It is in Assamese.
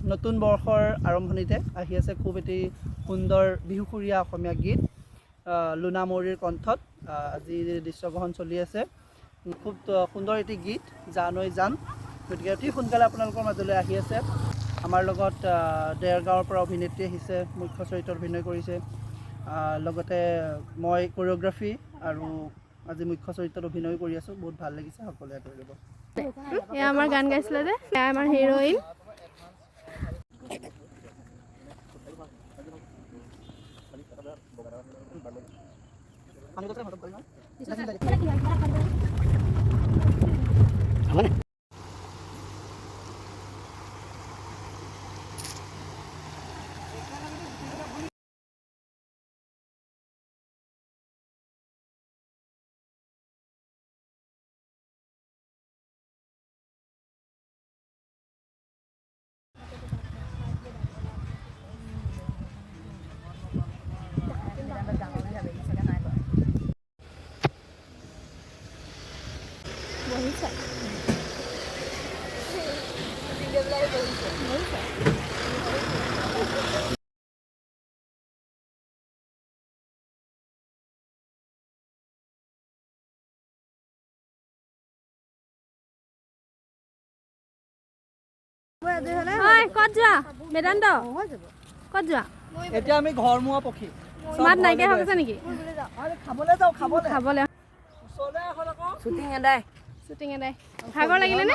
নতুন বৰ্ষৰ আৰম্ভণিতে আহি আছে খুব এটি সুন্দৰ বিহুসুৰীয়া অসমীয়া গীত লুনা মৌৰীৰ কণ্ঠত আজি দৃশ্যগ্ৰহণ চলি আছে খুব সুন্দৰ এটি গীত জানৈ জান গতিকে অতি সোনকালে আপোনালোকৰ মাজলৈ আহি আছে আমাৰ লগত দেৰগাঁৱৰ পৰা অভিনেত্ৰী আহিছে মুখ্য চৰিত্ৰত অভিনয় কৰিছে লগতে মই কোৰিওগ্ৰাফি আৰু আজি মুখ্য চৰিত্ৰত অভিনয় কৰি আছোঁ বহুত ভাল লাগিছে সকলোৱে কৰিব এয়া আমাৰ গান গাইছিলে যে এয়া আমাৰ হিৰোইন ক'ত যোৱা বেদান্ত ক'ত যোৱা এতিয়া আমি ঘৰমুৱা পক্ষী মাত নাইকিয়া হৈ গৈছে নেকি খাবলৈ যাওঁ খাবলৈ ওচৰলৈ আহক আকৌ শ্বুটিং এদাই ভাগৰ লাগিলে নে